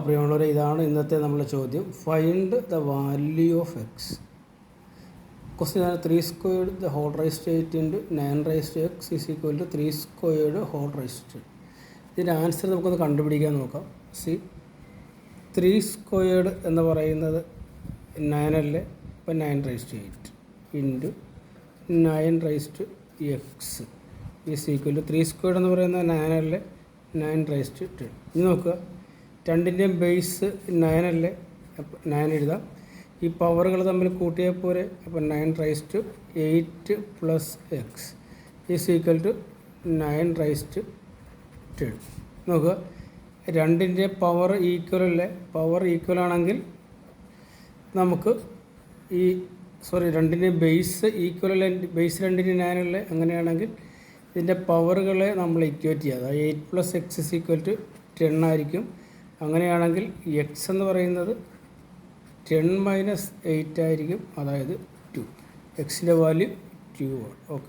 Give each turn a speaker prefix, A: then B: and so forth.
A: പ്രിയമുള്ളവരെ, ഇതാണ് ഇന്നത്തെ നമ്മുടെ ചോദ്യം. Find the value of x. Question ആണ് 3 squared the whole raise to 8 into 9 raise to x is equal to 3 squared whole raise to. ഇതിൻ്റെ answer നമുക്കൊന്ന് കണ്ടുപിടിക്കാൻ നോക്കാം. 3 സ്ക്വയർഡ് എന്ന് പറയുന്നത് 9 അല്ലേ, അപ്പോൾ 9 raise to 8 into 9 raise to x is equal to 3 squared എന്ന് പറയുന്നത് 9 അല്ലേ, 9 റൈസ് ടു 10. ഇനി നോക്കുക, രണ്ടിൻ്റെയും ബേസ് 9 അല്ലേ, അപ്പോൾ 9 എഴുതാം. ഈ പവറുകൾ തമ്മിൽ കൂട്ടിയാൽ പോരെ, അപ്പോൾ 9 raise to 8 plus x is equal to 9 raise to 10. നോക്കുക, രണ്ടിൻ്റെ പവർ ഈക്വൽ അല്ലേ. പവർ ഈക്വൽ ആണെങ്കിൽ നമുക്ക് രണ്ടിൻ്റെ ബേസ് ഈക്വൽ അല്ലേ, ബേസ് രണ്ടിന് 9 അല്ലേ. അങ്ങനെയാണെങ്കിൽ ഇതിൻ്റെ പവറുകളെ നമ്മൾ ഇക്വേറ്റ് ചെയ്യുക. അതായത് 8 plus x is equal to 10 ആയിരിക്കും. അങ്ങനെയാണെങ്കിൽ എക്സ് എന്ന് പറയുന്നത് 10 മൈനസ് 8 ആയിരിക്കും, അതായത് 2. എക്സിൻ്റെ വാല്യൂ 2 ആണ്. ഓക്കെ.